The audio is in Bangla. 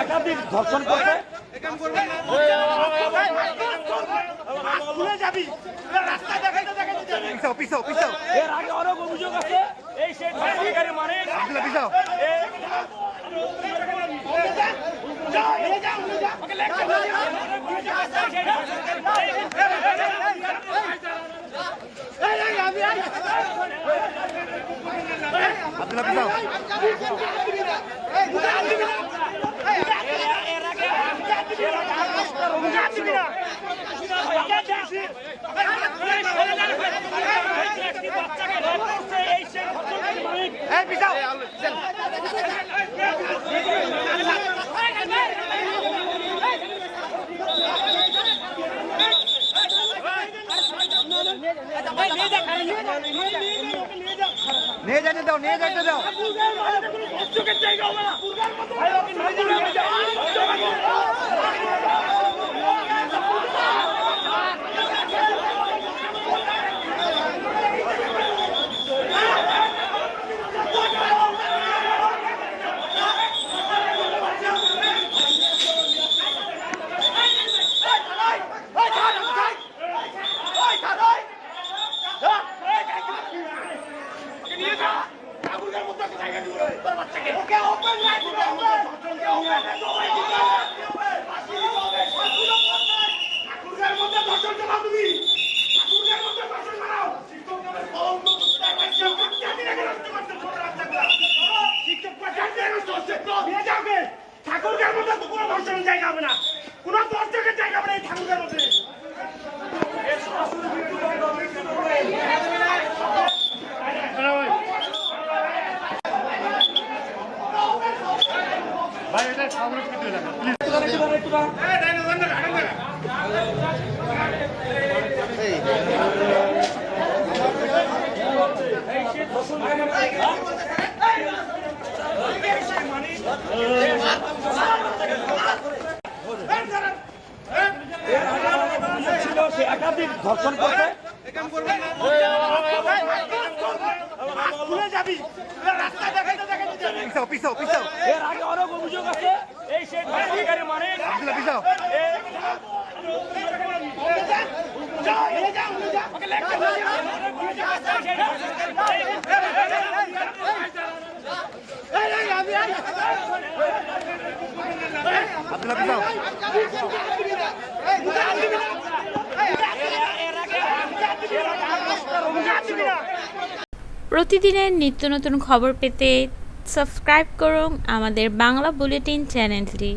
একাধিক ধর্ষণ করতে এর আগে অনেক অভিযোগ আছে এই সেই ধর্ষণকারী মানে নিয়ে যেতে দাও, নিয়ে যেতে দাও। ঠাকুরগার মধ্যে কোনো ধর্ষণের জায়গা হবে না, কোনো দর্শকের জায়গা হবে না এই ঠাকুরগার মধ্যে। একাধিক ধর্ষণ করতে এর আগে অনেক অভিযোগ আছে এই সেই ধর্ষণকারী মানে প্রতিদিনের নিত্য নতুন খবর পেতে সাবস্ক্রাইব করুন আমাদের বাংলা বুলেটিন চ্যানেলটি।